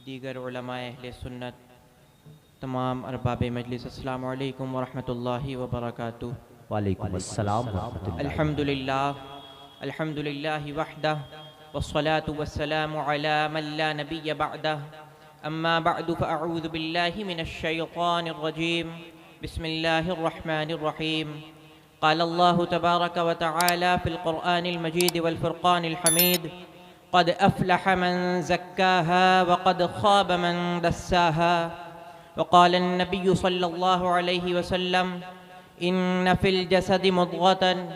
दीगर उलमाए अहले सुन्नत, तमाम अरबाब मजलिस, अस्सलामु अलैकुम वरहमतुल्लाहि वबरकातुहू। वालेकुम अस्सलाम वरहमतुल्लाह। अल्हम्दुलिल्लाहि वहदह वस्सलातु वस्सलामु अला मन ला नबिय्य बअदह। अम्मा बअदु फअऊज़ु बिल्लाहि मिनश शैतानिर रजीम। बिस्मिल्लाहिर रहमानिर रहीम। क़ाल अल्लाहु तबारक व तआला फ़िल क़ुरआनिल मजीद वल फ़ुरक़ानिल हमीद। क़द अफ़लह मन ज़क्काहा व क़द ख़ाब मन दस्साहा। वक़ाल अन्नबिय्यु सल्लल्लाहु अलैहि वसल्लम इन्न फ़िल जसदि मुद्ग़तन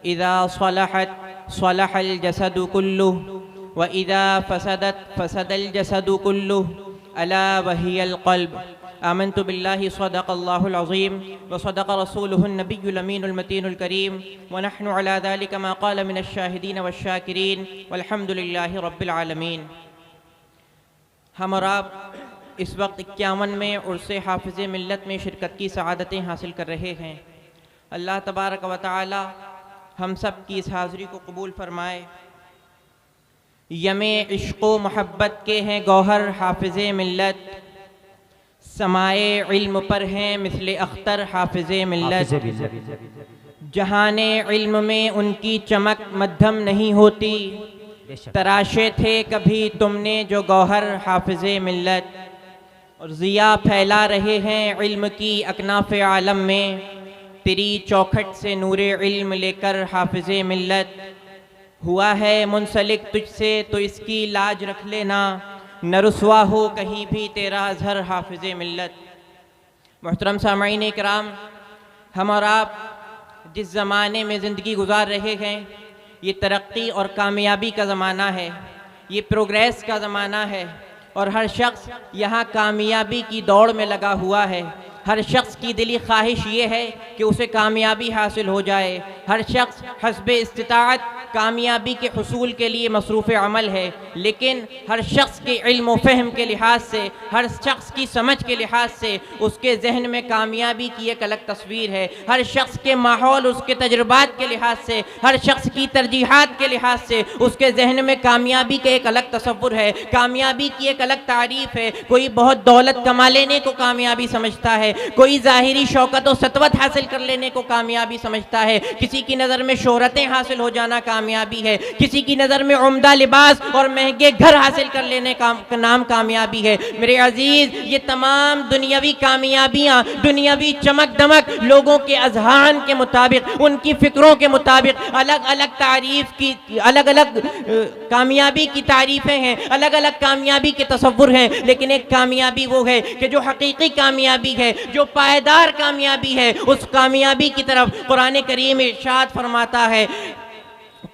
इज़ा सलहत सलहल जसदु कुल्लुहु व इज़ा फसदत फसदल जसदु कुल्लुहु अला वहियल क़ल्ब। आमन्तु बिल्लाहि सदक़ल्लाहुल अज़ीम व सदक़ रसूलुहुन नबियुल अमीनुल मतीनुल करीम व नहनु अला ज़ालिका मा क़ाल मिनश शाहिदीन वश्शाकिरीन वल्हम्दुलिल्लाहि रब्बिल आलमीन। हम और आप इस वक्त 51 में उर्से हाफ़िज़े मिल्लत में शिरकत की सआदतें हासिल कर रहे हैं। अल्लाह तबारक व तआला हम सब की इस हाज़री को कबूल फरमाए। यमे इश्क़ व मोहब्बत के हैं गौहर हाफ़िज़े मिल्लत, समाए इल्म पर हैं मिसले अख्तर हाफ़िज़े मिल्लत। जहाने इल्म में उनकी चमक मध्यम नहीं होती, तराशे थे कभी तुमने जो गौहर हाफ़िज़े मिल्लत। और ज़िया फैला रहे हैं इल्म की अकनाफ़ आलम में, तेरी चौखट से नूरे इल्म लेकर हाफ़िज़े मिल्लत। हुआ है मुंसलिक तुझसे तो इसकी लाज रख लेना, न रुसवा हो कहीं भी तेरा अज़हर हाफ़िज़े मिल्लत। मोहतरम सामईन इकराम, हम और आप जिस ज़माने में ज़िंदगी गुजार रहे हैं, ये तरक्की और कामयाबी का ज़माना है, ये प्रोग्रेस का ज़माना है और हर शख्स यहाँ कामयाबी की दौड़ में लगा हुआ है। हर शख्स की दिली ख्वाहिश ये है कि उसे कामयाबी हासिल हो जाए। हर शख्स हस्बे इस्तिताअत कामयाबी के हुसूल के लिए मसरूफ़ अमल है, लेकिन हर शख्स के इल्म व फ़हम के लिहाज से, हर शख्स की समझ के लिहाज से उसके जहन में कामयाबी की एक अलग तस्वीर है। हर शख्स के माहौल, उसके तजुर्बात के लिहाज से, हर शख्स की तरजीहात के लिहाज से उसके जहन में कामयाबी का एक अलग तसव्वुर है, कामयाबी की एक अलग तारीफ़ है। कोई बहुत दौलत कमा लेने को कामयाबी समझता है, कोई ज़ाहिरी शौकत और सतवत हासिल कर लेने को कामयाबी समझता है, किसी की नज़र में शोहरतें हासिल हो जाना कामयाबी है, किसी की नज़र में उम्दा लिबास और महंगे घर हासिल कर लेने का नाम कामयाबी है। मेरे अजीज़, ये तमाम दुनियावी कामयाबियाँ, दुनियावी चमक दमक लोगों के अज़हान के मुताबिक, उनकी फ़िक्रों के मुताबिक अलग अलग तारीफ़ की, अलग अलग कामयाबी की तारीफ़ें हैं, अलग अलग कामयाबी के तसव्वुर हैं। लेकिन एक कामयाबी वो है कि जो हकीकी कामयाबी है, जो पायदार कामयाबी है, उस कामयाबी की तरफ कुरान करीम इरशाद फरमाता है,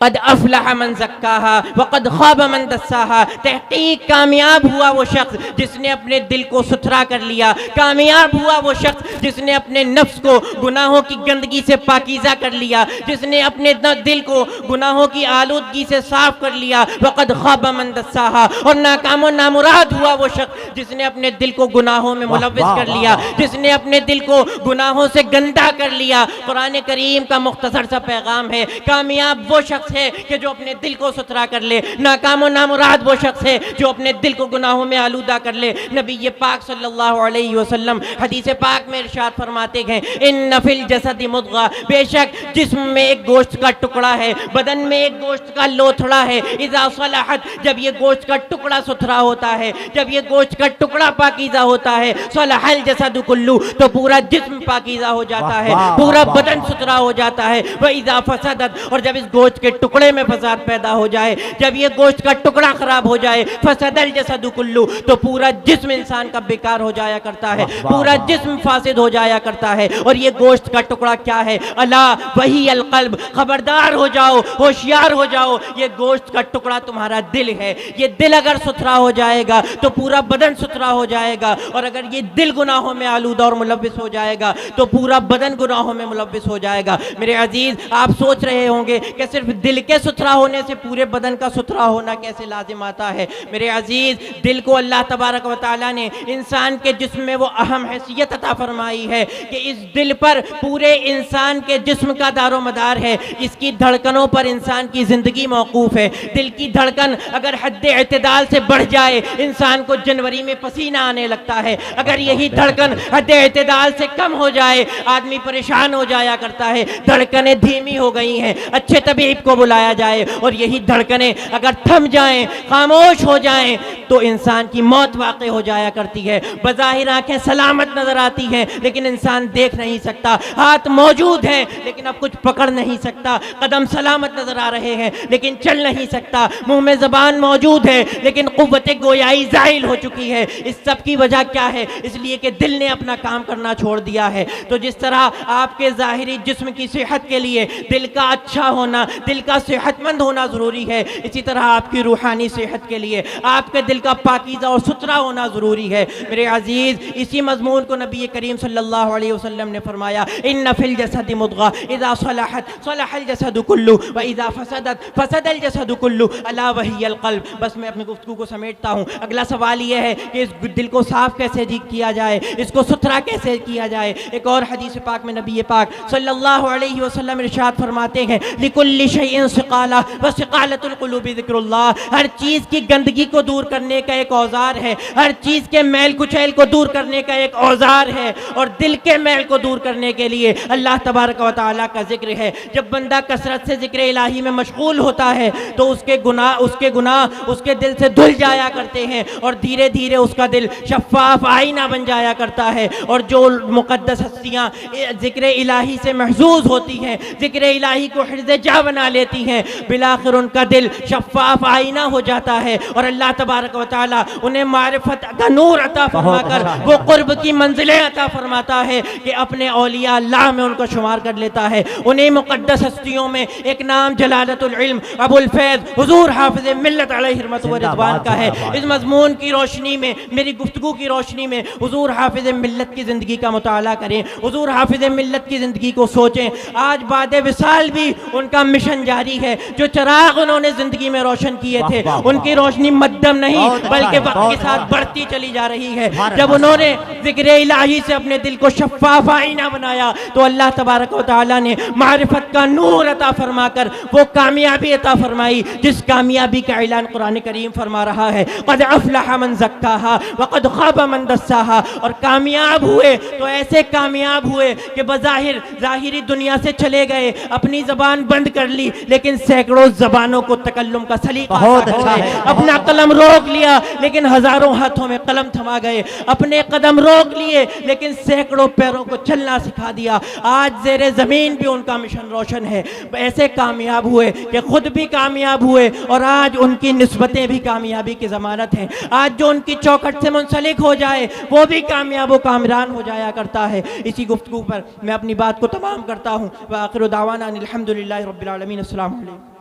क़द अफ़लह मन ज़क्काहा व क़द ख़ाब मन दस्साहा। तहक़ीक़ कामयाब हुआ वो शख्स जिसने अपने दिल को सुथरा कर लिया, कामयाब हुआ वो शख्स जिसने अपने नफ्स को गुनाहों की गंदगी से पाकीज़ा कर लिया, जिसने अपने दिल को गुनाहों की आलूदगी से साफ़ कर लिया। व क़द ख़ाब मन दस्साहा। और नाकाम व नामुराद हुआ वो शख्स जिसने अपने दिल को गुनाहों में मुलव्विस कर लिया, जिसने अपने दिल को गुनाहों से गंदा कर लिया। कुरान करीम का मुख्तसर सा पैगाम है, कामयाब वो शख्स है कि जो अपने दिल को सुथरा कर ले, नाकाम व नामुराद वो शख्स है जो अपने दिल को गुनाहों में आलूदा कर ले। नबी पाक सल्लल्लाहु अलैहि वसल्लम हदीस पाक में इरशाद फरमाते हैं, इन्न फिल जसदि मुद्ग़ा, बेशक जिस्म में एक गोश्त का टुकड़ा है, बदन में एक गोश्त का लोथड़ा है। इज़ा सलहत, जब ये गोश्त का टुकड़ा सुथरा होता है, जब ये गोश्त का टुकड़ा पाकीज़ा होता है, सलहल जसदु कुल्लु, तो पूरा जिस्म पाकीज़ा हो जाता है, पूरा बदन सुथरा हो जाता है। व इज़ा फसदत, और जब इस गोश्त के टुकड़े में फसाद पैदा हो जाए, जब ये गोश्त का टुकड़ा खराब हो जाए, फसदल जसदु कुल्लु, तो पूरा जिस्म इंसान का बेकार हो जाया करता है, पूरा जिस्म फासिद हो जाया करता है। और ये गोश्त का टुकड़ा क्या है? अला वही अल क़ल्ब, खबरदार हो जाओ, होशियार हो जाओ, ये गोश्त का टुकड़ा तुम्हारा दिल है। ये दिल अगर सुथरा हो जाएगा तो पूरा बदन सुथरा हो जाएगा, और अगर ये दिल गुनाहों में आलूदा और मुलव्विस हो जाएगा तो पूरा बदन गुनाहों में मुलव्विस हो जाएगा। मेरे अजीज, आप सोच रहे होंगे कि सिर्फ दिल के सुथरा होने से पूरे बदन का सुथरा होना कैसे लाजिम आता है। मेरे अजीज, दिल को अल्लाह तबारक व तआला ने इंसान के जिस्म में वो अहम हैसियत अता फरमाई है कि इस दिल पर पूरे इंसान के जिस्म का दारो मदार है। इसकी धड़कनों पर इंसान की जिंदगी मौकूफ है। दिल की धड़कन अगर हद एतदाल से बढ़ जाए, इंसान को जनवरी में पसीना आने लगता है। अगर यही धड़कन हद एतदाल से कम हो जाए, आदमी परेशान हो जाया करता है। धड़कनें धीमी हो गई हैं, अच्छे तबीब को बुलाया जाए। और यही धड़कनें अगर थम जाएं, खामोश हो जाएं, तो इंसान की मौत वाक़ई हो जाया करती है। बज़ाहिर आंखें सलामत नजर आती हैं, लेकिन इंसान देख नहीं सकता। हाथ मौजूद हैं, लेकिन अब कुछ पकड़ नहीं सकता। कदम सलामत नजर आ रहे हैं, लेकिन चल नहीं सकता। मुंह में ज़बान मौजूद है, लेकिन क़ुव्वत गोयाई ज़ाइल हो चुकी है। इस सब की वजह क्या है? इसलिए कि दिल ने अपना काम करना छोड़ दिया है। तो जिस तरह आपके ज़ाहिरी जिस्म की सेहत के लिए दिल का अच्छा होना, दिल का सेहतमंद होना ज़रूरी है, इसी तरह आपकी रूहानी सेहत के लिए आपके दिल का पाकीज़ा और सुथरा होना ज़रूरी है। मेरे अजीज़, इसी मज़मून को नबी करीम सल्लल्लाहु अलैहि वसल्लम ने फरमाया, इन्ना फिल जसदि मुद्गा इज़ा सलहत सलहल जसदु कुल्लु व इज़ा फसदत फसदल जसदु कुल्लु अला वहियल क़ल्ब। बस मैं अपनी गुफ्तगू को समेटता हूँ। अगला सवाल यह है कि इस दिल को साफ़ कैसे किया जाए, इसको सुथरा कैसे किया जाए। एक और हदीस पाक में नबी पाक सल्लल्लाहु अलैहि वसल्लम इरशाद फरमाते हैं, लिकुल्लि शैइन सिक़ाला व सिक़ालतुल क़ुलूबि ज़िक्रुल्लाह। हर चीज़ की गंदगी को दूर करने का एक औजार है, हर चीज़ के मैल कुचैल को दूर करने का एक औजार है। और दिल के मैल को दूर करने के लिए अल्लाह तबारक व तआला का जिक्र है। जब बंदा कसरत से जिक्र इलाही में मशगूल होता है, तो उसके गुनाह उसके दिल से धुल जाया करते हैं, और धीरे धीरे उसका दिल शफ़ाफ आईना बन जाया करता है। और जो मुक़द्दस हस्तियाँ जिक्र इलाही से महजूज होती हैं, जिक्र इलाही को हिर्ज़े जा बना लेती हैं, बिलाखिर उनका दिल शफ़ाफ आईना हो जाता है। और अल्लाह तबारक व तआला उन्हें मारिफत का नूर अता फरमाकर वो क़ुर्ब की मंजिलें अता फरमाता है कि अपने औलिया अल्लाह में उनको शुमार कर लेता है। उन्हीं मुक़द्दस हस्तियों में एक नाम जलालतुल इल्म अबुल फैज़ हुज़ूर हाफ़िज़ मिल्लत अलैहि रहमत व रिज़वान का है। इस मज़मून की रोशनी में, मेरी गुफ्तगू की रोशनी में हुज़ूर हाफ़िज़ मिल्लत की ज़िंदगी का मुताला करें, हुज़ूर हाफ़िज़ मिल्लत की ज़िंदगी को सोचें। आज बाद विसाल भी उनका मिशन जारी है। जो चराग उन्होंने ज़िंदगी में रोशन किए थे, उनकी रोशनी मध्यम नहीं बल्कि वक्त के साथ बढ़ती चली जा रही है। जब उन्होंने ज़िक्र इलाही से अपने दिल को शफ़ाफ आईना बनाया, तो अल्लाह तबारक व तआला ने मारिफत का नूर अता फरमाकर वो कामयाबी अता फरमाई, जिस कामयाबी का ऐलान कुरान करीम फरमा रहा है, क़द अफ़लह मन ज़क्काहा व क़द ख़ाब मन दस्साहा। और कामयाब हुए तो ऐसे कामयाब हुए कि बज़ाहिर ज़ाहिरी दुनिया से चले गए, अपनी ज़बान बंद कर ली, लेकिन सैकड़ों ज़बानों को तकल्लुम का सलीका बहुत अच्छा है। अपना कलम रोक लिया, लेकिन हज़ारों हाथों में कलम थमा गए। अपने कदम रोक लिए, लेकिन सैकड़ों पैरों को चलना सिखा दिया। आज ज़ेरे ज़मीन भी उनका मिशन रोशन है। ऐसे कामयाब हुए कि खुद भी कामयाब हुए, और आज उनकी निस्बतें भी कामयाबी की ज़मानत हैं। आज जो उनकी चौखट से मुंसलिक हो जाए, वो भी कामयाब व कामरान हो जाया करता है। इसी गुफ्तगू पर मैं अपनी बात को तमाम करता हूँ। व आखिर दावाना अनिल हम्दुलिल्लाहि रब्बिल आलमीन। अस्सलामु अलैकुम।